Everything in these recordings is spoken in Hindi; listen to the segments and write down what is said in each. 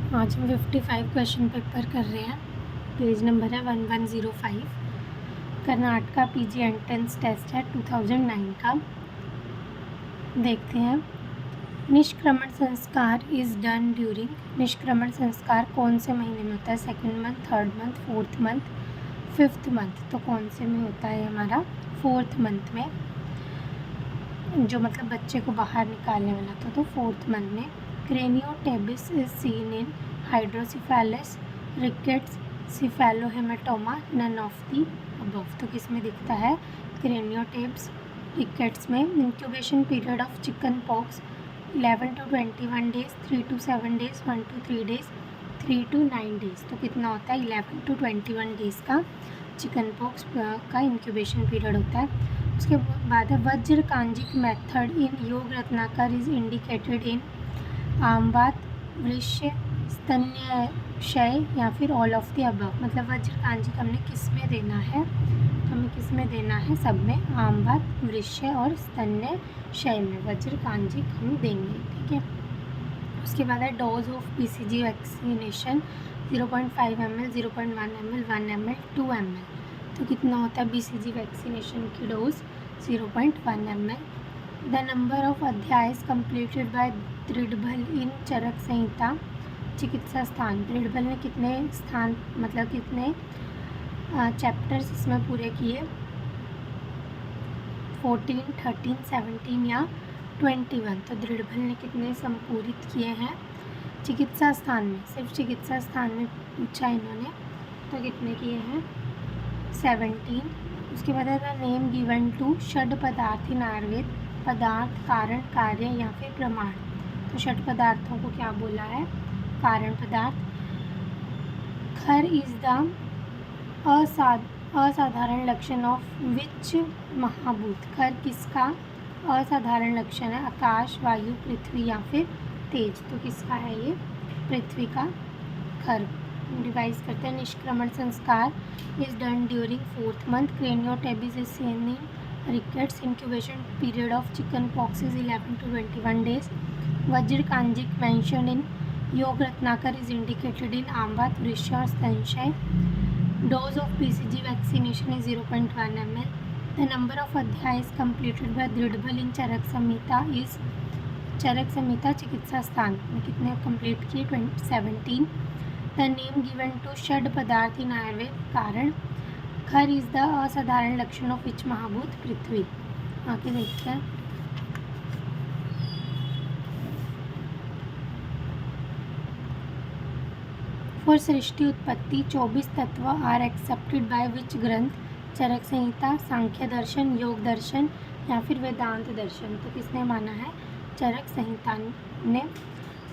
आज हम 55 क्वेश्चन पेपर कर रहे हैं। पेज नंबर है 1105। कर्नाटका पीजी एंट्रेंस टेस्ट है 2009 का। देखते हैं। निष्क्रमण संस्कार इज़ डन ड्यूरिंग। निष्क्रमण संस्कार कौन से महीने में होता है? Second month, third month, fourth month, fifth month. तो कौन से में होता है हमारा? फोर्थ मंथ में, जो मतलब बच्चे को बाहर निकालने वाला था, तो फोर्थ मंथ में। Craniotabes is seen in hydrocephalus, rickets, cephalohematoma, none of the above. तो किस में दिखता है? क्रेनियोटेब्स, रिकेट्स में। Incubation period of chicken pox 11 to 21 days, 3 to 7 days, 1 to 3 days, 3 to 9 days. तो कितना होता है? 11 to 21 डेज का चिकन पॉक्स का इंक्यूबेशन पीरियड होता है। उसके बाद है वज्र कांजिक method in Yoga Ratnakar is indicated in आमवात, वृश्य, स्तन्यशय या फिर ऑल ऑफ द अबव। मतलब वज्र कांजिक हमने किस में देना है? हमें किस में देना है? सब में। आमवात, वृश्य और स्तन्यशय में वज्र कांजिक हम देंगे। ठीक है। उसके बाद है dose of BCG vaccination 0.5 ml, 0.1 ml, 1 ml, 2 ml। तो कितना होता है BCG वैक्सीनेशन की dose? 0.1 ml। The number of अध्यायस कंप्लीटेड बाय दृढ़बल इन चरक संहिता चिकित्सा स्थान। दृढ़बल ने कितने स्थान, मतलब कितने चैप्टर्स इसमें पूरे किए? 14, 13, 17 या 21। तो दृढ़बल ने कितने संपूरित किए हैं चिकित्सा स्थान में? सिर्फ चिकित्सा स्थान में पूछा इन्होंने, तो कितने किए हैं? 17। उसके बाद है द नेम गिवन टू षड पदार्थ इन आयुर्वेद। पदार्थ, कारण, कार्य या फिर प्रमाण। तो षड पदार्थों को क्या बोला है? कारण पदार्थ। खर इज द असाधारण लक्षण ऑफ विच महाभूत। खर किसका असाधारण लक्षण है? आकाश, वायु, पृथ्वी या फिर तेज। तो किसका है ये? पृथ्वी का खर। रिवाइज करते हैं। निष्क्रमण संस्कार is done during fourth month. Craniotabes is seen in rickets. Incubation period of chicken pox is 11 to 21 days. वज्र कांजिक mention in Yoga Ratnakar is indicated in आमवात, वृश्य और स्तनशय। Dose of BCG vaccination is 0.1 ml। The number of अध्यायस completed by Dridhabala in Charak Samhita is. Charaka Samhita चिकित्सा स्थान में कितने कंप्लीट किए? 17। द नेम गिवन टू षड पदार्थ इन आयुर्वेद। कारण। खर इज द असाधारण लक्षण ऑफ विच महाभूत? पृथ्वी। आगे देखते हैं। फॉर सृष्टि उत्पत्ति 24 तत्व आर एक्सेप्टेड बाय विच ग्रंथ? चरक संहिता, सांख्य दर्शन, योग दर्शन या फिर वेदांत दर्शन। तो किसने माना है? चरक संहिता ने।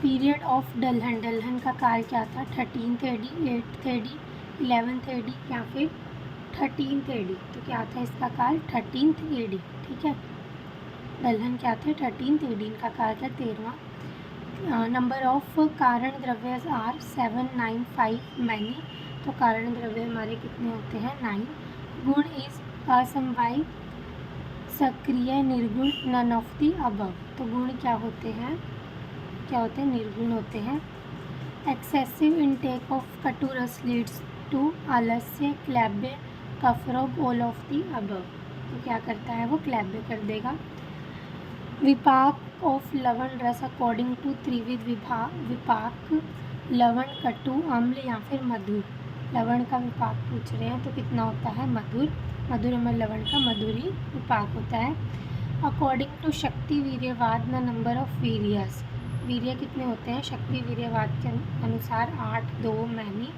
पीरियड ऑफ दलहन। दलहन का काल क्या था? 13th AD, 8th AD, 11th AD या फिर 13th AD। तो क्या था इसका काल? 13th AD। ठीक है। दलहन क्या थे? 13th AD। इनका काल था 13वां। नंबर ऑफ कारण द्रव्य आर 7, 9, 5 मैनी। तो कारण द्रव्य हमारे कितने होते हैं? 9। गुण इज असमवाय, सक्रिय, निर्गुण, नन ऑफ दी अबव। तो गुण क्या होते हैं? क्या होते हैं? निर्गुण होते हैं। एक्सेसिव इनटेक ऑफ कटुरस लीड्स टू आलस्य, क्लैब्य, कफरोग, ऑल ऑफ दी अबव। तो क्या करता है वो? क्लैब्य कर देगा। विपाक ऑफ लवण रस अकॉर्डिंग टू त्रिविध विपाक। लवण, कटु, अम्ल या फिर मधुर। लवण का विपाक पूछ रहे हैं, तो कितना होता है? मधुर। मधुर में लवण का मधुरी विपाक होता है। अकॉर्डिंग टू शक्ति वीर्यवाद द नंबर ऑफ वीर्यस। वीर्य कितने होते हैं? शक्ति वीर्यवाद के अनुसार 8, 2 मैनी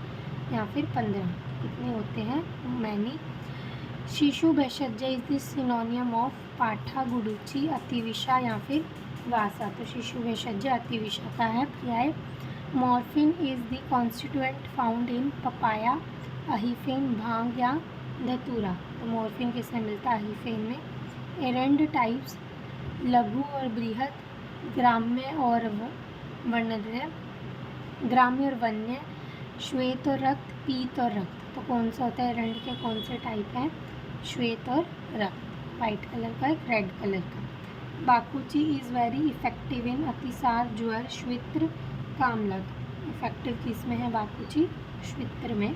या फिर 15। कितने होते हैं? मैनी। शिशु भेषज इज द सिनोनियम ऑफ पाठा, गुडुचि, अतिविषा या फिर वासा। तो शिशु भेषज अतिविषा का है पर्याय। Morphine is the constituent found in papaya, अहीफेन, भांग या धतूरा। तो मॉर्फिन किसमें मिलता है? अहीफेन में। एरेंड टाइप्स लघु और बृहद, ग्राम्य और वर्णद्रव्य, ग्राम्य और वन्य, श्वेत और रक्त, पीत और रक्त। तो कौन सा होता है? एरेंड के कौन से टाइप हैं? श्वेत और रक्त। वाइट कलर का, एक रेड कलर का। बाकुची इज़ वेरी इफेक्टिव इन अतिसार, ज्वर, श्वित्र, कामलक। इफेक्टिव किस में है, वाकुची श्वित्र में।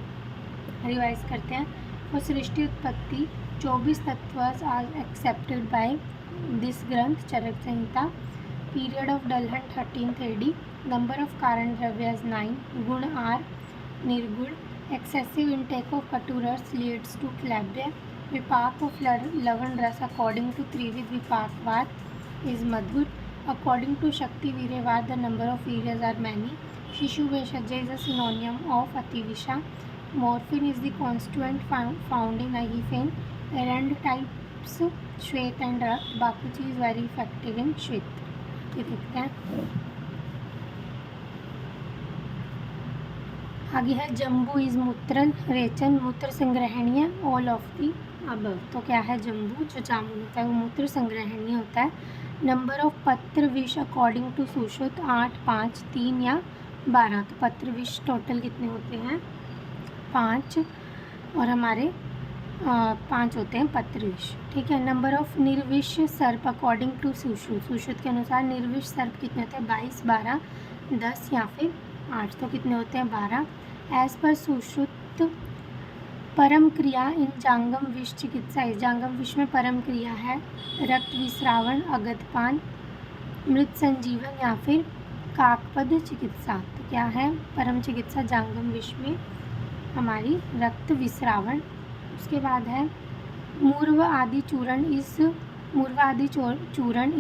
रिवाइज करते हैं। वो सृष्टि उत्पत्ति 24 तत्व आर एक्सेप्टेड बाय दिस ग्रंथ Charaka Samhita. Period of Dalhana 13th AD। Number of कारण द्रव्य 9। गुण आर निर्गुण। एक्सेसिव इंटेक ऑफ कटुरस लीड्स टू क्लैब्य। विपाक ऑफ लवण रस अकॉर्डिंग टू त्रिविध विपाकवाद इज मधुर। अकॉर्डिंग टू शक्ति वीर्यवाद द नंबर ऑफ वीर्यस आर मैनी। शिशु भेषज इज अ सिनोनियम ऑफ अतिविषा। Morphine is the constituent found in Ahifen. Erand types श्वेत and रक्त. बाकुची is very effective in श्वेत। ये देखते हैं। आगे है जम्बू इज मूत्रल। रेचन मूत्र संग्रहणीय ऑल ऑफ दी अबव। तो क्या है जम्बू, जो जामुन होता है वो मूत्र संग्रहणीय होता है। नंबर ऑफ पत्र विष अकॉर्डिंग टू सुश्रुत 8, 5, 3 या 12। तो पत्र विष टोटल कितने होते हैं, 5, और हमारे 5 होते हैं पत्र विष। ठीक है। नंबर ऑफ निर्विष सर्प अकॉर्डिंग टू सुश्रुत। सुश्रुत के अनुसार निर्विष सर्प कितने होते हैं, 22, 12, 10 या फिर 8। तो कितने होते हैं, 12। एज पर सुश्रुत परम क्रिया इन जांगम विष चिकित्सा। इस जांगम विष में परम क्रिया है रक्त विस्रावण, अगधपान, मृत संजीवन या फिर काकपद चिकित्सा। तो क्या है परम चिकित्सा जांगम विष में, हमारी रक्त विस्रावण। उसके बाद है मूर्व आदि चूर्ण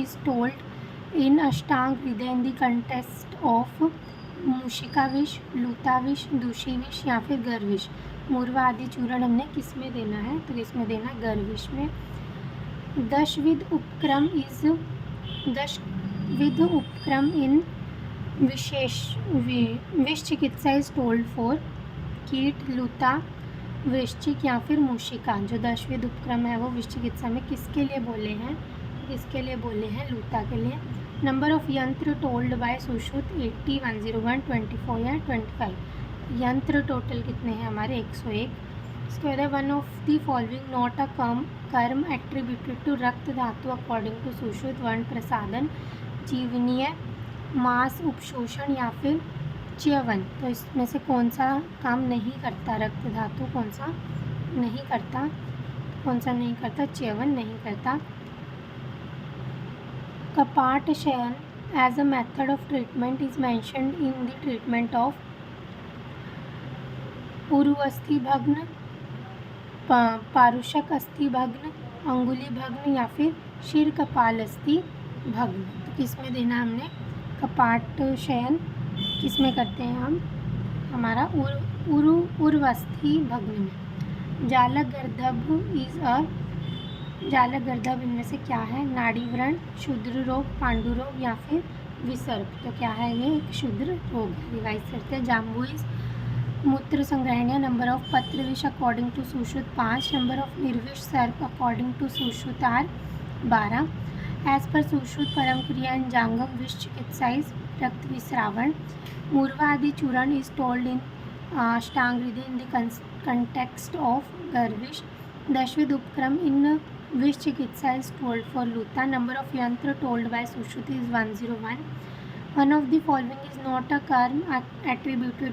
is told in Ashtanga Hridaya in the contest of मूषिका विष, लूता विष, दूषी विष या फिर गर्विष। मूर्व आदि चूर्ण हमने किस में देना है, तो किस में देना है, गर्विष में। दशविध उपक्रम इन विष चिकित्सा इज टोल्ड फॉर कीट, लूता, वृश्चिक या फिर मूषिका। जो 10विध उपक्रम है वो विष चिकित्सा में किसके लिए बोले हैं, किसके लिए बोले हैं, लूता के लिए। नंबर ऑफ यंत्र टोल्ड बाय सुश्रुत 80, 101, 24 या 25। यंत्र टोटल कितने हैं हमारे, 101। इसके बाद one of the following not a कर्म एट्रीब्यूटेड टू रक्त धातु अकॉर्डिंग टू सुश्रुत। वर्ण प्रसादन, जीवनीय, मांस उपशोषण या फिर च्यवन। तो इसमें से कौन सा काम नहीं करता, रक्त धातु कौन सा नहीं करता, च्यवन नहीं करता। कपाट शयन as a method of treatment is mentioned in the treatment of उरुअस्थि भग्न, पारुषक अस्थि भग्न, अंगुली भग्न या फिर शिर कपाल अस्थि भग्न। तो किस में देना हमने, कपाट शयन किस में करते हैं हम, हमारा उर्वस्थि भग्न में। जालक गर्दभ इनमें से क्या है, नाड़ी व्रण, क्षुद्र रोग, पांडु रोग या फिर विसर्प। तो क्या है ये, एक क्षुद्र रोग है। रिवाइज करते हैं। जाम्बू इज मूत्र संग्रहणीय। नंबर ऑफ पत्र विष according to Sushruta 5। Number of निर्विष सर्प according to Sushruta are 12। As per Sushruta परम क्रिया इन जांगम विष चिकित्सा इज रक्त विस्रावण। मूर्वा आदि चूर्ण is told in Ashtanga Hridaya in the context of गर्विष। 10विध उपक्रम इन विष चिकित्सा इज टोल्ड फॉर लूता। नंबर ऑफ यंत्र told by Sushruta is 101। One of the following is not a कर्म एट्रीब्यूटेड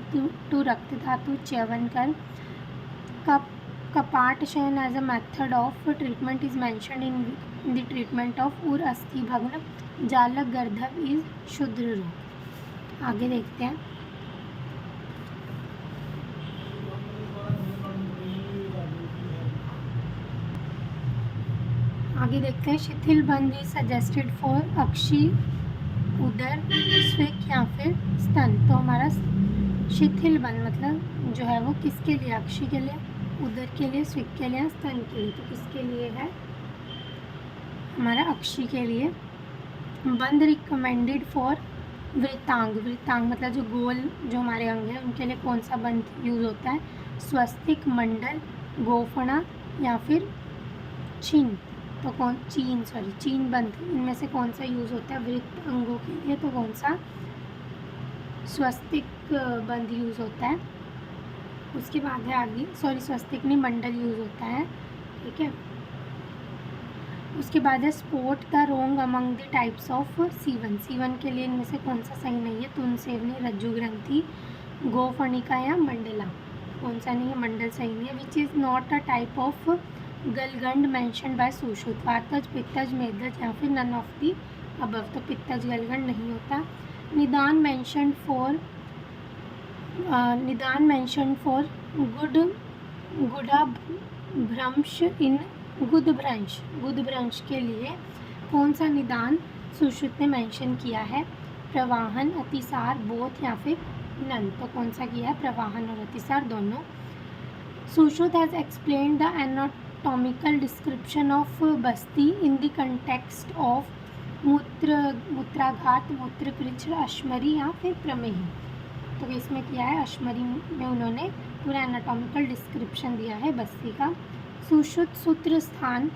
टू रक्त धातु, च्यवन कर्म। कपाट शयन as a method of treatment is mentioned in the treatment of उर अस्थि भग्न। जालक गर्दभ इज क्षुद्र रोग। आगे देखते हैं। शिथिल बंध इज सजेस्टेड फॉर अक्षी, उदर, स्विक या फिर स्तन। तो हमारा शिथिल बंध मतलब जो है वो किसके लिए, अक्षी के लिए, उदर के लिए, स्विक के लिए, स्तन के लिए। तो किसके लिए है, हमारा अक्षी के लिए। बंध रिकमेंडेड फॉर वृत्तांग। वृत्तांग मतलब जो गोल जो हमारे अंग हैं उनके लिए कौन सा बंध यूज़ होता है, स्वस्तिक, मंडल, गोफणा या फिर चीन। तो चीन बंध, इनमें से कौन सा यूज़ होता है वृत्त अंगों के लिए, तो कौन सा, स्वस्तिक बंध यूज़ होता है। उसके बाद है आगे, स्वस्तिक नहीं, मंडल यूज़ होता है। ठीक है। उसके बाद है spot the wrong among the types of सीवन। सीवन के लिए इनमें से कौन सा सही नहीं है, तुन सेवनी, रज्जु ग्रंथि, गोफणिका या मंडला, कौन सा नहीं है, मंडल सही नहीं है। Which is not a type of गलगंड मेंशन बाय सुश्रुत, वातज, पित्तज, मेदज या फिर नन ऑफ दी अबव, तो पित्तज गलगंड नहीं होता। निदान मेंशन फॉर गुड़ा भ्रंश इन गुदभ्रंश के लिए कौन सा निदान सुश्रुत ने मेंशन किया है, प्रवाहन, अतिसार, बोथ या फिर नन, तो कौन सा किया है, प्रवाहन और अतिसार दोनों। Sushruta has explained the anatomical description of Basti in the context of mutraghata, mutrakrichha, ashmari या फिर प्रमेह, तो इसमें किया है अश्मरी में उन्होंने पूरा एनाटॉमिकल डिस्क्रिप्शन दिया है बस्ती का। सुश्रुत सूत्र स्थान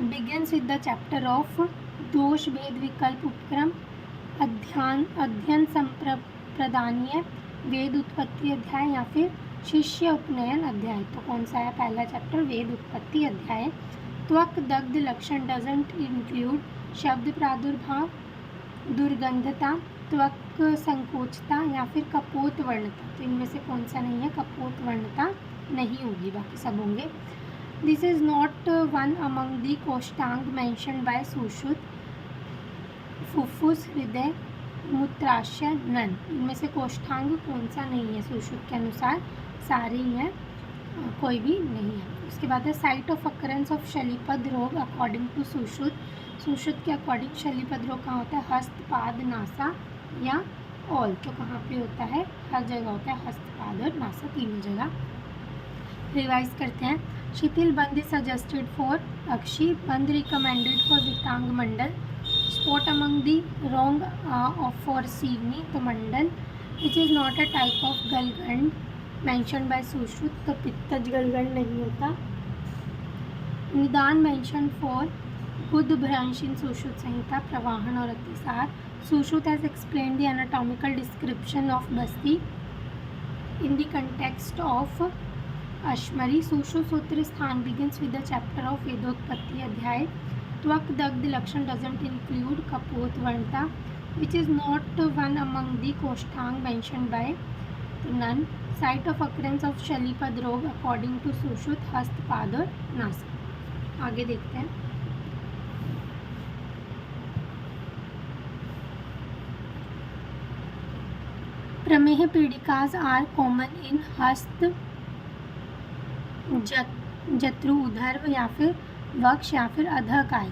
begins with the chapter of दोष भेद विकल्प उपक्रम अध्ययन संप्रदानीय वेद उत्पत्ति अध्याय या फिर शिष्य उपनयन अध्याय, तो कौन सा है पहला चैप्टर, वेद उत्पत्ति अध्याय। त्वक दग्ध लक्षण डजंट इंक्लूड शब्द प्रादुर्भाव, दुर्गंधता, त्वक संकोचता या फिर कपोत वर्णता, तो इनमें से कौन सा नहीं है, कपोत वर्णता नहीं होगी, बाकी सब होंगे। This is not one among the कोष्टांग मेंशन बाय सुश्रुत, फुफ्फुस, हृदय, मूत्राशय, नन, इनमें से कोष्ठांग कौन सा नहीं है सुश्रुत के अनुसार, सारे ही हैं, कोई भी नहीं है। उसके बाद है साइट ऑफ अकरेंस ऑफ शलीपद रोग अकॉर्डिंग टू सुश्रुत, सुश्रुत के अकॉर्डिंग शलीपद रोग कहाँ होता है, हस्त, पाद, नासा या ऑल, तो कहाँ पे होता है, हर जगह होता है, हस्त, पाद और नासा तीनों जगह। रिवाइज करते हैं। शिथिल बंद सजेस्टेड फॉर अक्षी, बंद रिकमेंडेड फॉर वितांग मंडल, spot among the wrong of for सीवनी, तो मंडल। Which is not a type of गलगंड मेंशन बाय सुश्रुत, तो पित्तज गलगंड नहीं होता। निदान मेंशन फॉर गुदभ्रंश इन सुश्रुत संहिता, प्रवाहन और अतिसार। Sushruta has explained the anatomical description of Basti in the context of अश्मरी। सुश्रुत सूत्र स्थान begins with the chapter of वेदोत्पत्ति अध्याय। त्वक दग्ध लक्षण डजंट इंक्लूड कपोत वर्णता, which is not one among the कोष्ठांग mention by none. Site of occurrence of शलीपद रोग अकॉर्डिंग टू सुश्रुत, हस्त, पाद और नासा। आगे देखते हैं। प्रमेह पीड़िकाज आर कॉमन इन हस्त, जत्रु, उदर या फिर वक्ष या फिर अधः काय,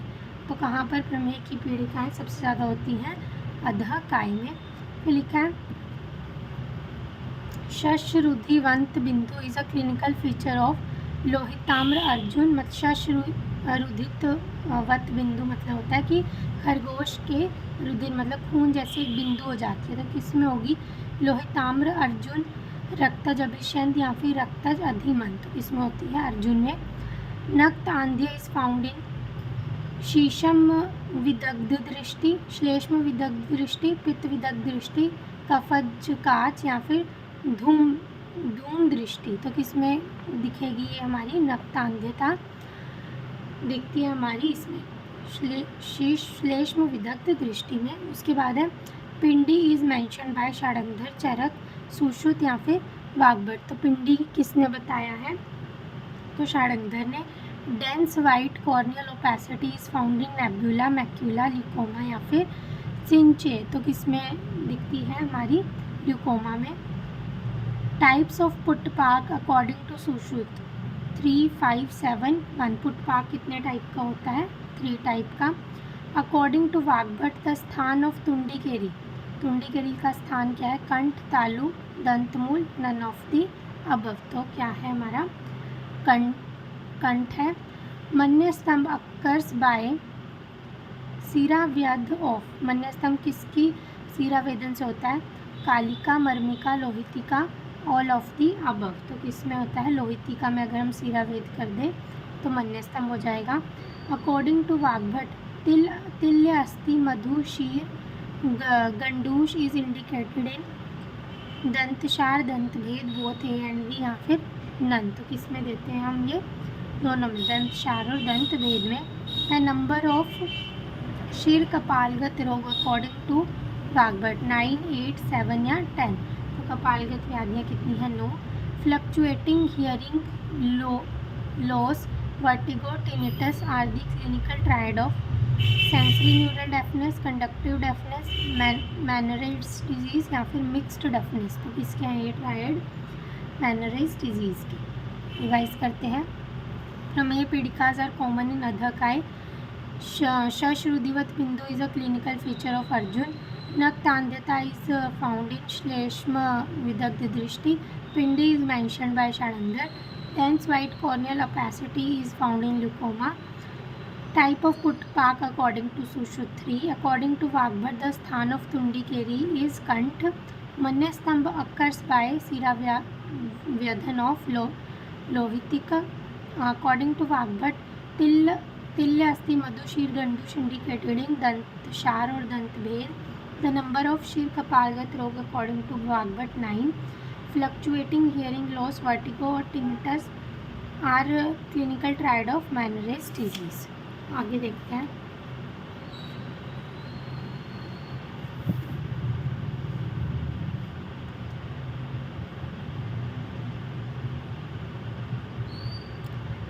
तो कहाँ पर प्रमेह की पीड़िकाएँ सबसे ज़्यादा होती हैं, अधः काय में। फिर लिखा है शश्रुधिवंत बिंदु is a clinical feature of लोहिताम्र अर्जुन, मत शश्रुधित वत बिंदु मतलब होता है कि खरगोश के रुधिर मतलब खून जैसे एक बिंदु हो जाती है, तो किस में होगी, लोहिताम्र अर्जुन, रक्तज अभिषेंद या फिर रक्तज अधिमन, तो इसमें होती है अर्जुन में। नक्त आंध्य इज फाउंड इन शीशम विदग्ध दृष्टि, श्लेष्म विदग्ध दृष्टि, पित्त विदग्ध दृष्टि, कफज काच या फिर धूम दृष्टि, तो किस में दिखेगी ये हमारी नक्तांध्यता दिखती है हमारी इसमें श्लेष्म विदग्ध दृष्टि में। उसके बाद है पिंडी इज मेंशन बाय षडंगधर, चरक, सुश्रुत या फिर वाग्भट, तो पिंडी किसने बताया है, तो षडंगधर ने। Dense white corneal opacity is found in nebula, macula, leucoma या फिर सिंचे, तो किस में दिखती है हमारी ल्यूकोमा में। टाइप्स ऑफ पुटपाक अकॉर्डिंग टू सुश्रुत 3, 5, 7, 1, पुटपाक कितने टाइप का होता है, 3 टाइप का। अकॉर्डिंग टू वाग्भट द स्थान ऑफ तुंडिकेरी, तुंडिकेरी का स्थान क्या है, कंठ, तालु, दंतमूल, नन ऑफ दी अबव, तो क्या है हमारा कंठ है। मन्य स्तंभ अक्कर्स बाय सिराव्यध ऑफ, मन्य स्तंभ किसकी सिरावेदन से होता है, कालिका, मर्मिका, लोहितिका, ऑल ऑफ दी अबव, तो किसमें होता है, लोहितिका में अगर हम सिरावेद कर दें तो मन्य स्तंभ हो जाएगा। अकॉर्डिंग टू वाग्भट तिल्य अस्थि मधु शीर गंडूश इज इंडिकेटेड इन दंतशार, दंतभेद, बोथ ए एंड बी या फिर नन, तो किस में देते हैं हम ये दोनों में, दंतशार और दंतभेद में है। नंबर ऑफ शीर कपालगत रोग अकॉर्डिंग टू वाग्भट 9, 8, 7 या 10, तो कपालगत व्याधियाँ कितनी हैं? 9। Fluctuating hearing loss, vertigo, tinnitus are the clinical triad of sensory neural deafness, conductive deafness, Meniere's disease या फिर मिक्स्ड डेफनेस। तो किसके हैं ये ट्रायड? मैनरेज डिजीज़ की। रिवाइज करते हैं। प्रमेय पीड़िकाज आर कॉमन इन अधकाय। श्रुधिवत बिंदु is a clinical feature of अर्जुन। नक्तांधता इज फाउंड इन श्लेष्म विदग्ध दृष्टि। पिंडी is mentioned by Sharangadhara. dense white corneal opacity is found in leucoma. Type of Putpak according to Sushruta 3. According to Vagbhat, the sthan of Tundikeri is Kant. Manyastambha occurs by Siravyadhan of Lohitika. According to Vagbhat, Tilya asti Madhu Shir Gandush indicated in Dantshar or Dantbhed. The number of Shir Kapalgat Rog according to Vagbhat 9. Fluctuating hearing loss, vertigo और tinnitus are clinical triad of Meniere's disease. आगे देखते हैं।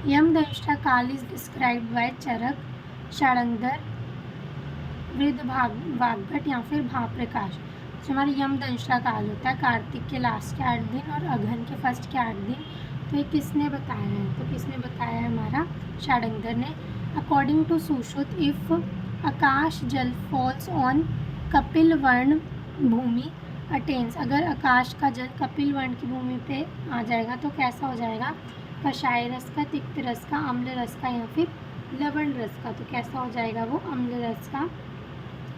यमदंष्ट्रा काल is described by चरक, शाड़ंगर, वृद्ध वाग्भट या फिर भाप्रकाश। जो हमारे यमदंष्ट्रा काल होता है कार्तिक के लास्ट के 8 दिन और अघन के फर्स्ट के 8 दिन। तो ये किसने बताया है? तो किसने बताया है? हमारा शाड़ंगर ने। अकॉर्डिंग टू सुश्रुत, इफ आकाश जल फॉल्स ऑन कपिल वर्ण भूमि अटेन्स, अगर आकाश का जल कपिल वर्ण की भूमि पे आ जाएगा तो कैसा हो जाएगा? कषाय रस का, तिक्त रस का, अम्ल रस का या फिर लवण रस का। तो कैसा हो जाएगा वो? अम्ल रस का।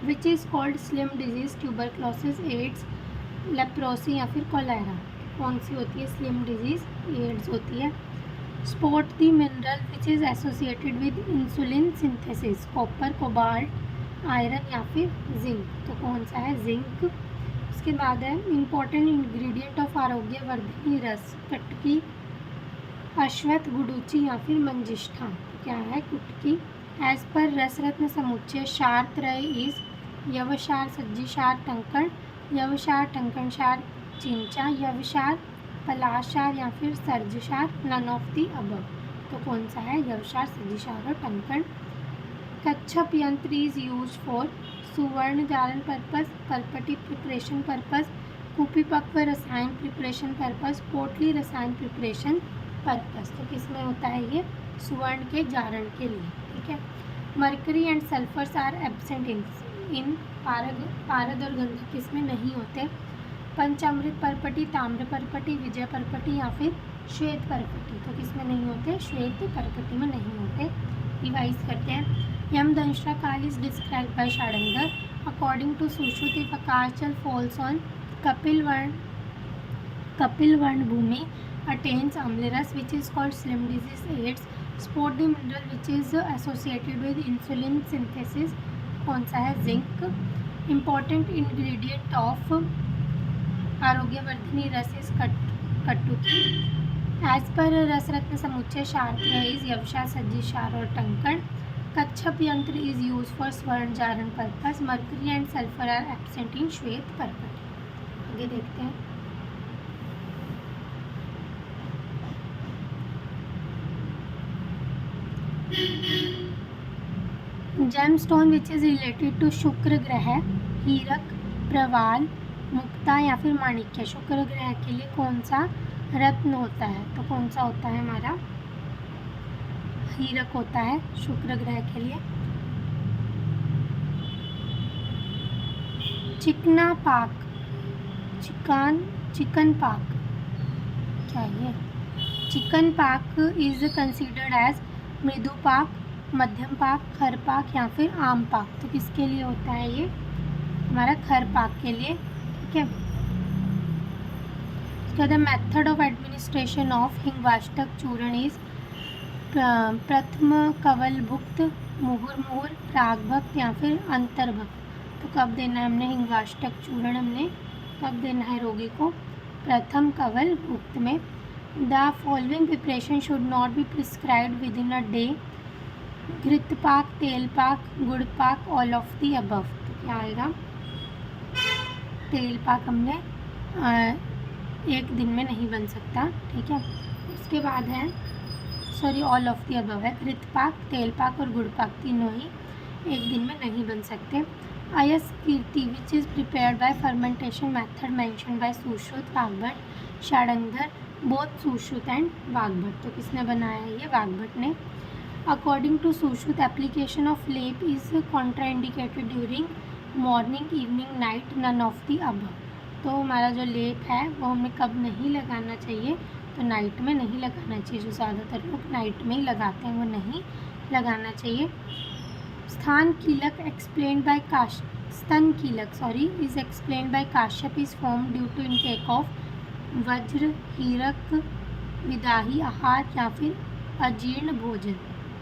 Which is called slim disease, tuberculosis, AIDS, leprosy या फिर कोलेरा। कौन सी होती है स्लिम डिजीज़? एड्स होती है। Spot the mineral which is associated with insulin synthesis, copper, cobalt, iron या फिर जिंक। तो कौन सा है? जिंक। उसके बाद है इम्पॉर्टेंट इंग्रेडिएंट ऑफ आरोग्यवर्धिनी रस, कटकी, अश्वत्थ, गुडुचि या फिर मंजिष्ठा। क्या है? कुटकी। एज पर रसरत्न समुच्चय, शार्त्रय इज यवशार, सज्जीशार, टंकण, यवशार, टंकणशार, चिंचा, यवशार, पलाशार या फिर सर्जशार, नन ऑफ दी अबव। तो कौन सा है? यवशार, सज्जीशार और टंकण। कच्छप यंत्र इज यूज फॉर सुवर्ण जारण पर्पस, पर्पटी प्रिपरेशन पर्पस, कुपीपक्व रसायन प्रिपरेशन पर्पस, पोटली रसायन प्रिपरेशन पर्पस। तो किसमें होता है ये? सुवर्ण के जारण के लिए। ठीक है। Mercury and sulphurs are absent in पारद और गंधक किसमें नहीं होते? पंचामृत परपटी, ताम्र परपटी, विजय परपटी या फिर श्वेत परपटी। तो किसमें नहीं होते? श्वेत परपटी में नहीं होते। रिवाइज करते हैं। यमदंष्ट्रा काल is described by Sharangadhara. According to Sushruta, if आकाश जल फॉल्स ऑन कपिल वर्ण भूमि attains amlerus which is called slim disease, AIDS. Spot the mineral which is associated with insulin synthesis. कौन सा है? Zinc. Important ingredient of Arogyavardhini रस इज कटुकी। एज पर रसरत्न समुच्चय, शार्त्रय इज यवशा, सज्जीशार और टंकण। कच्छप यंत्र इज यूज फॉर स्वर्ण जारण purpose. Mercury and sulphur are absent in श्वेत पर्पट। आगे देखते हैं। Gemstone which is related to शुक्र ग्रह, हीरक, प्रवाल, मुक्ता या फिर माणिक्य। शुक्र ग्रह के लिए कौन सा रत्न होता है? तो कौन सा होता है? हमारा हीरक होता है शुक्र ग्रह के लिए। चिकना पाक, चिकन पाक, क्या ये? चिकन पाक इज कंसिडर्ड एज मृदु पाक, मध्यम पाक, खर पाक या फिर आम पाक। तो किसके लिए होता है ये? हमारा खर पाक के लिए। ठीक है। उसके बाद method of administration of Hingvashtak चूर्ण इज प्रथम कवल भुक्त, मुहुर्मुहुर, प्रागभक्त या फिर अंतर्भक्त। तो कब देना है हमने हिंगवाष्टक चूर्ण? हमने कब देना है रोगी को? प्रथम कवल भुक्त में। The following preparation should not be prescribed with in a day. घृत पाक, तेल पाक, गुड़ पाक, ऑल ऑफ दी अबव। तो क्या आएगा? तेल पाक हमने एक दिन में नहीं बन सकता, ठीक है। उसके बाद है ऑल ऑफ दी अबव है, घृतपाक, तेलपाक और गुड़पाक तीनों ही एक दिन में नहीं बन सकते। आयस कीर्ति which is prepared by fermentation method mention by Sushruta, Vagbhata, Sharangadhara, both Sushruta and Vagbhata. तो किसने बनाया है? ये वाग्भट ने। According to Sushruta, application of लेप is contraindicated during morning, evening, night, none of the above. तो हमारा जो लेप है वो हमें कब नहीं लगाना चाहिए? तो नाइट में नहीं लगाना चाहिए। जो ज़्यादातर लोग नाइट में ही लगाते हैं वो नहीं लगाना चाहिए। स्थान कीलक एक्सप्लेन बाय स्तन कीलक is explain by Kashyapa is form due to intake of वज्र, हीरक, विदाही आहार या फिर अजीर्ण भोजन।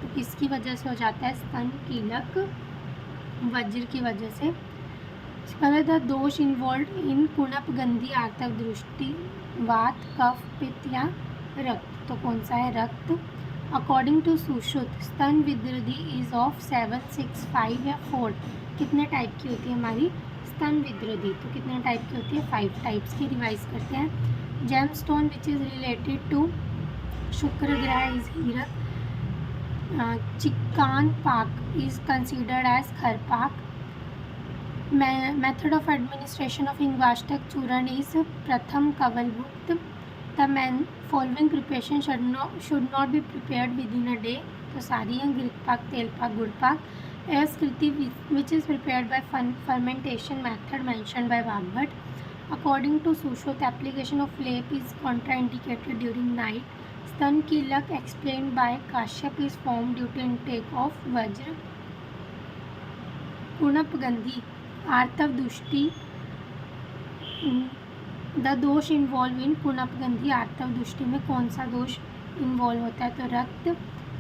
तो किसकी वजह से हो जाता है स्तन कीलक? वज्र की वजह से। द दोष इन्वॉल्व इन कुणप, गंधी, आर्तव, दृष्टि, वात, कफ, पित्त या रक्त। तो कौन सा है? रक्त। अकॉर्डिंग टू सुश्रुत, स्तन विद्रुधि इज ऑफ 7, 6, 5 या 4। कितने टाइप की होती है हमारी स्तन विद्रुधि? तो कितने टाइप की होती है? 5 टाइप्स की। रिवाइज करते हैं। Gem stone which is related to शुक्र ग्रह इज हीरक। चिक्कान पाक इज कंसिडर्ड एज खरपाक। Method of administration of Ingvashtak चूर्ण is प्रथम कवलभुक्त। The following preparation should not be prepared within a day। तो सारी हैं घृतपाक, तेलपाक, गुड़पाक। As Kriti which is prepared by fermentation method mentioned by Vagbhat। According to Sushruta, application of lep is contraindicated during night। स्तन कीलक explained by Kashyap is formed due to intake of वज्र, कुणप, गंधी, आर्तव, दुष्टि। द दोष इन्वॉल्व इन कुणप, गंधी, आर्तव, दुष्टि में कौन सा दोष इन्वॉल्व होता है? तो रक्त।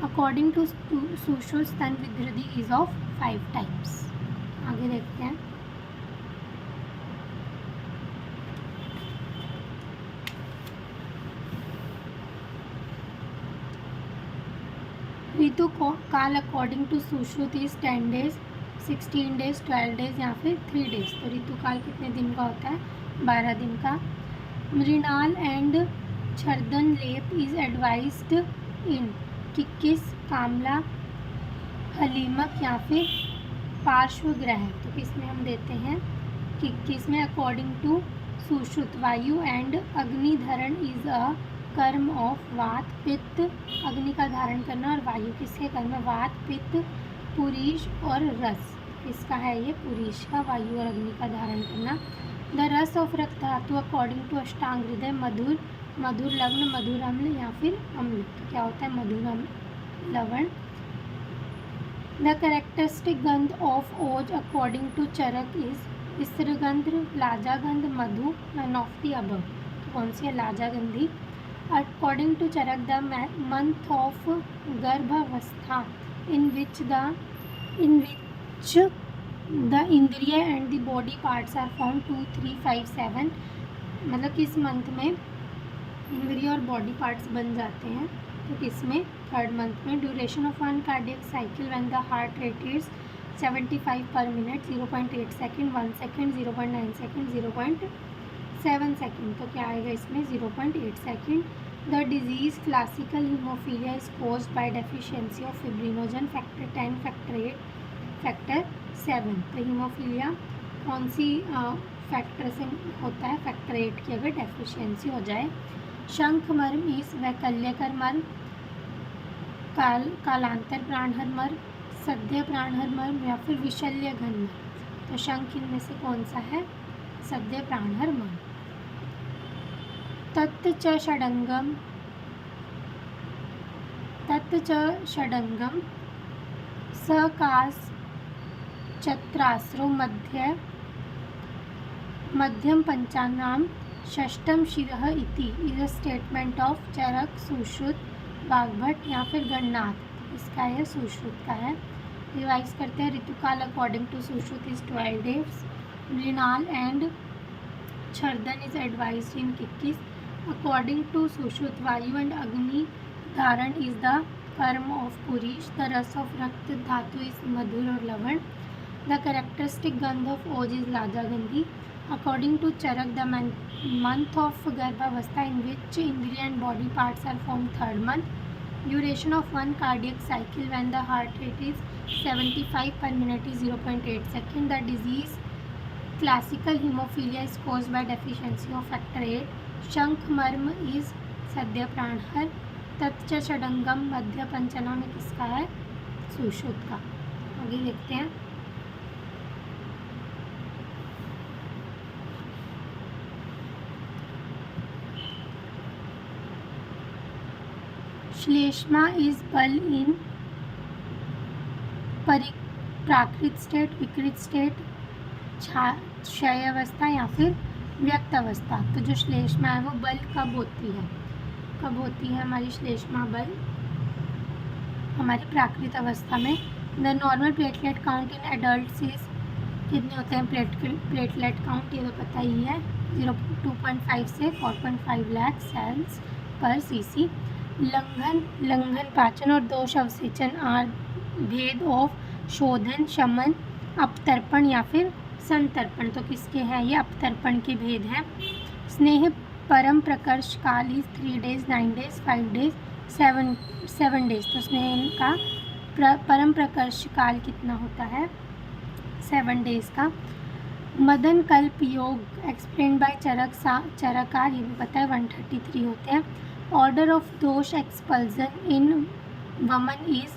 अकॉर्डिंग टू सुश्रुत, स्तन विद्रुधि इज ऑफ 5 टाइप्स। आगे देखते हैं। ऋतु काल according to Sushruta is 10 days, 16 days, 12 days या फिर 3 डेज। तो ऋतुकाल कितने दिन का होता है? 12 दिन का। मृणाल एंड छर्दन लेप इज एडवाइज्ड इन किक्किस, कामला, हलीमक या फिर पार्श्वग्रह। तो किसमें हम देते हैं? किक्किस में। अकॉर्डिंग टू सुश्रुत, वायु एंड अग्नि धरण इज अ कर्म ऑफ वात, पित्त, अग्नि का धारण करना और वायु किसके कर्म है? वात, पित्त, पुरीश और रस। किसका है ये? पुरीश का, वायु और अग्नि का धारण करना। द रस ऑफ रक्त धातु अकॉर्डिंग टू अष्टांग हृदय मधुर, मधुर लवण, मधुर अम्ल या फिर अम्ल। तो क्या होता है? मधुर अम्ल, लवण। द कैरेक्टरिस्टिक गंध ऑफ ओज अकॉर्डिंग टू चरक इज स्त्रगंध, लाजागंध, मधु, नन ऑफ दी अबव। तो कौन सी है? लाजागंधी। According to Charaka, the month of गर्भावस्था in which the इंद्रिय and the body parts are found 2, 3, 5, 7। मतलब किस मंथ में इंद्रिय और बॉडी पार्ट्स बन जाते हैं? तो किसमें? 3rd मंथ में। Duration of 1 cardiac cycle when the heart rate is 75 पर minute, 0.8 second, 1 second, 0.9 second, 0.7 second. तो क्या आएगा इसमें? 0.8 second. The disease classical hemophilia is caused by deficiency of fibrinogen factor 10, factor 8, factor 7। तो हीमोफीलिया कौन सी फैक्टर से होता है? फैक्टर 8 की अगर डेफिशिएंसी हो जाए। शंख मर्म इस वैकल्यकर मर्म, कालांतर प्राणहर मर्म, सद्य प्राणहर मर्म या फिर विशल्य घन मर्म। तो शंख इनमें से कौन सा है? सद्य प्राणहर मर्म। तत् च षडंगम सकाश चत्रास्रो मध्यम पंचानाम षष्टम शिरः इति इज अ स्टेटमेंट ऑफ चरक, सुश्रुत, वाग्भट या फिर गणनाथ। इसका है सुश्रुत का है। रिवाइज करते हैं। ऋतुकाल according to Sushruta is 12 days. मृणाल एंड छर्दन इज एडवाइज्ड इन किक्किस। According to Sushruta, Vayu and Agni Dharan is the कर्म of Purish. The rus of रक्त धातु is मधुर और लवण. The characteristic गंध of ओज is लाजागंधी. According to Charak, the month of गर्भावस्था इन विच इंद्रिय and body parts are form, third month. Duration of one cardiac cycle when the heart rate is 75 per minute is 0.8 second. The disease classical hemophilia is caused by deficiency of factor 8. शंख मर्म is सद्य प्राणहर. तच्च षडंगम मध्य पंचना में किसका है? सुश्रुत का. आगे देखते हैं. श्लेष्मा इज बल इन प्राकृत स्टेट, विकृत स्टेट, क्षय अवस्था या फिर व्यक्त अवस्था. तो जो श्लेष्मा है वो बल कब होती है? कब होती है हमारी श्लेष्मा बल? हमारी प्राकृत अवस्था में. The normal platelet count in adult is, कितने होते हैं प्लेटलेट काउंट? ये तो पता ही है, 2.5 से 4.5 लाख सेल्स पर सीसी. लंघन पाचन और दोष अवसेचन आर भेद ऑफ शोधन, शमन, अपतर्पण या फिर संतर्पण. तो किसके हैं ये? अपतर्पण के भेद हैं. स्नेह परम प्रकर्ष काल is 3 days, 9 days, 5 days, 7 days. तो स्नेह का परम प्रकर्ष काल कितना होता है? 7 days का. मदन कल्प योग एक्सप्लेन बाय चरकार, ये भी पता है, 133 होते हैं. ऑर्डर ऑफ दोष एक्सपल्जन इन वमन इज,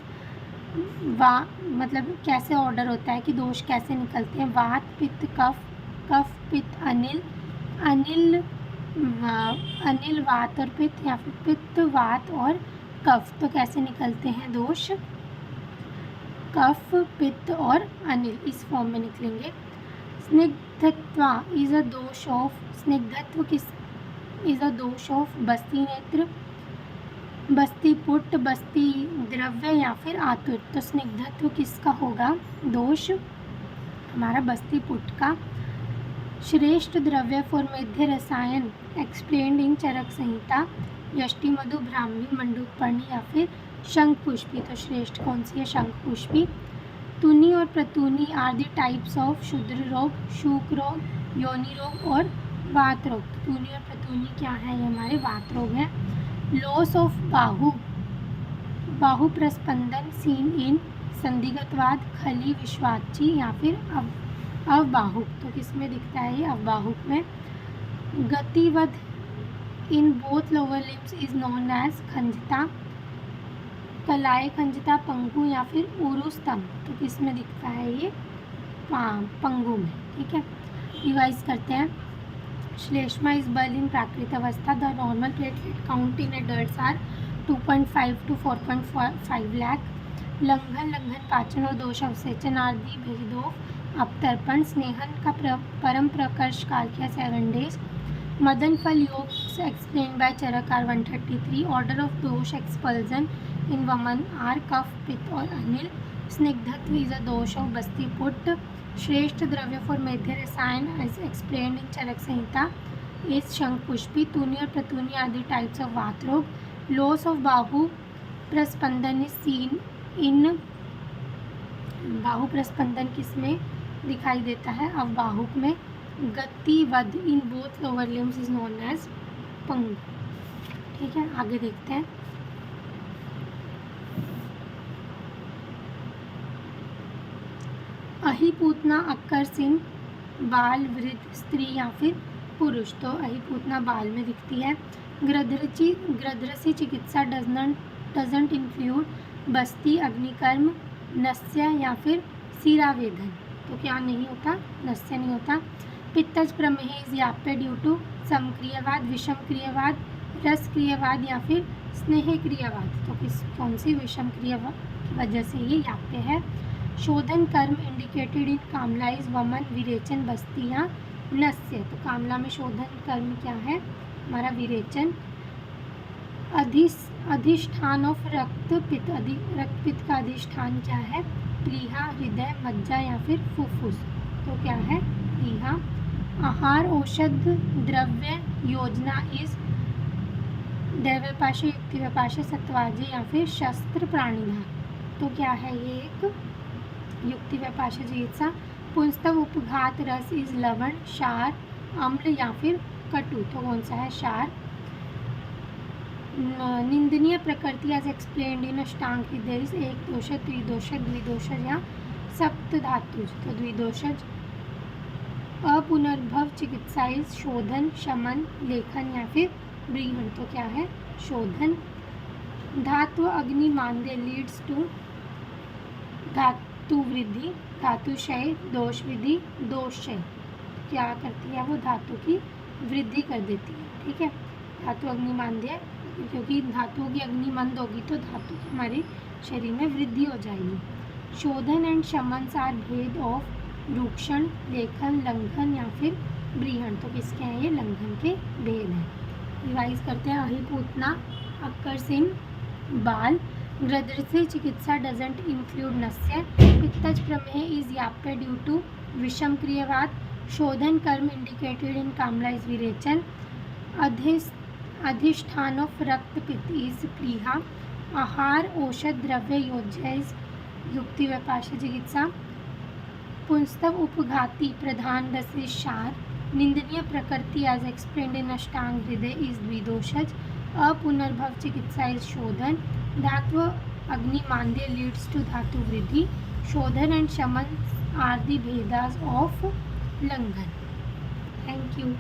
मतलब कैसे ऑर्डर होता है कि दोष कैसे निकलते हैं? वात पित्त कफ, कफ पित्त अनिल, अनिल वात और पित्त या फिर पित्त वात और कफ. तो कैसे निकलते हैं दोष? कफ पित्त और अनिल इस फॉर्म में निकलेंगे. स्निग्धत्व इज अ दोष ऑफ, स्निग्धत्व किस इज अ दोष ऑफ बस्ती नेत्र, बस्ती पुट, बस्ती द्रव्य या फिर आतुर. तो स्निग्धत्व किसका होगा दोष? हमारा बस्ती पुट का. श्रेष्ठ द्रव्य फॉर मेध्य रसायन एक्सप्लेन्ड इन चरक संहिता, यष्टि मधु, ब्राह्मी, मंडूकपर्णी या फिर शंख पुष्पी. तो श्रेष्ठ कौन सी है? शंख पुष्पी. तुनी और प्रतुनी आर द टाइप्स ऑफ शूद्र रोग, शूक रोग, योनि रोग और वात रोग. तुनी और प्रतुनी क्या है? ये हमारे वात रोग हैं. Loss of Bahu, Bahu प्रस्पंदन seen in संदिग्धवाद, खली, विश्वाची या फिर अवबाहुक. तो किसमें दिखता है ये? अवबाहुक में. गतिवध in both lower limbs is known as खंजता, कलाए खंजता, पंगु या फिर उरुस्तम. तो किसमें दिखता है ये? पंगु में. ठीक है, रिवाइज करते हैं. श्लेष्मा इज बल इन प्राकृत अवस्था. The normal platelet count in adults are 2.5 to 4.5 lakh. लंघन पाचन और दोष अवसेचन आर दी भेद ऑफ अपतर्पण. स्नेहन का परम प्रकर्ष काल क्या? 7 days. मदन फल योग एक्सप्लेन बाय चरकार 133. ऑर्डर ऑफ दोष एक्सपल्जन इन वमन आर कफ पित्त और अनिल. स्निग्धत्व इज अ दोष ऑफ बस्ती पुट. श्रेष्ठ द्रव्य फॉर मेध्य रसायन as explained in Charak Samhita is शंख पुष्पी. तुनी और प्रतुनी आदि टाइप्स ऑफ वात रोग. Loss of Bahu प्रस्पंदन is seen इन, बाहु प्रस्पंदन किसमें दिखाई देता है? अवबाहुक में. गतिवध in both lower limbs is known as पंगु. ठीक है, आगे देखते हैं. अहिपूतना अक्कर्स इन बाल, वृद्ध, स्त्री या फिर पुरुष. तो अहिपूतना बाल में दिखती है. ग्रद्रसी चिकित्सा डजंट इंक्लूड बस्ती, अग्निकर्म, नस्य या फिर सिरावेदन. तो क्या नहीं होता? नस्य नहीं होता. पित्तज प्रमेह इज याप्य ड्यू टू समक्रियवाद, विषम क्रियवाद, रस क्रियवाद या फिर स्नेह क्रियवाद. तो कौन सी? विषम क्रियवाद की वजह से ये याप्य है. शोधन कर्म इंडिकेटेड इन कामला इज वमन, विरेचन, बस्ती या नस्य. तो कामला में शोधन कर्म क्या है? हमारा विरेचन. अधिष्ठान ऑफ रक्त पित्त, रक्त पित्त का अधिष्ठान क्या है? प्लीहा, हृदय, मज्जा या फिर फुफ्फुस. तो क्या है? प्लीहा. आहार औषध द्रव्य योजना इज दैव्यपाशे, युक्तिव्यपाशे, सत्वाजी या फिर शस्त्र प्राणिधान. तो क्या है ये? एक युक्तिव्यपाशे चिकित्सा. पुंस्तव उपघात रस इज लवण, क्षार, अम्ल या फिर कटु, तो कौन सा है? शार। निंदनीय प्रकृति एज एक्सप्लेन्ड इन अष्टांग हृदय, एक दोषज, त्रिदोषज, द्विदोषज या सप्तधातुज, तो द्विदोषज। अपुनर्भव चिकित्सा इज शोधन, शमन, लेखन या फिर ब्रीहन, तो क्या है? शोधन। धातु अग्नि मांद्य लीड्स टू धातु वृद्धि, धातु क्षय, दोष विधि, दोष क्षय, क्या करती है वो? धातु की वृद्धि कर देती है। ठीक है, धातु अग्नि मांद्य, क्योंकि धातुओं की अग्नि मंद होगी तो धातु की हमारे शरीर में वृद्धि हो जाएगी। शोधन एंड शमन आर भेद ऑफ रूक्षण, लेखन, लंघन या फिर ब्रीहन, तो किसके हैं ये? लंघन के भेद हैं। रिवाइज करते हैं। अहिपूतना, अक्कर सिंह, बाल। गृध्रस्य चिकित्सा डजंट इंक्लूड नस्य। पित्तज प्रमेह इज याप्य ड्यू टू विषम क्रियावात। शोधन कर्म इंडिकेटेड इन कामला इज विरेचन। अधिष्ठान ऑफ रक्त पित्त इज प्लीहा। आहार औषध द्रव्य योज्य इज युक्ति व्यपाश्य चिकित्सा। पुंस्तव उपघाती प्रधान रस इज क्षार। निंदनीय प्रकृति एज एक्सप्लेन्ड इन अष्टांग हृदय इज द्विदोषज। अपुनर्भव चिकित्सा इज शोधन। धातु अग्नि मांद्य लीड्स टू धातु वृद्धि। शोधन एंड शमन आर द भेदास ऑफ लंघन। Thank you.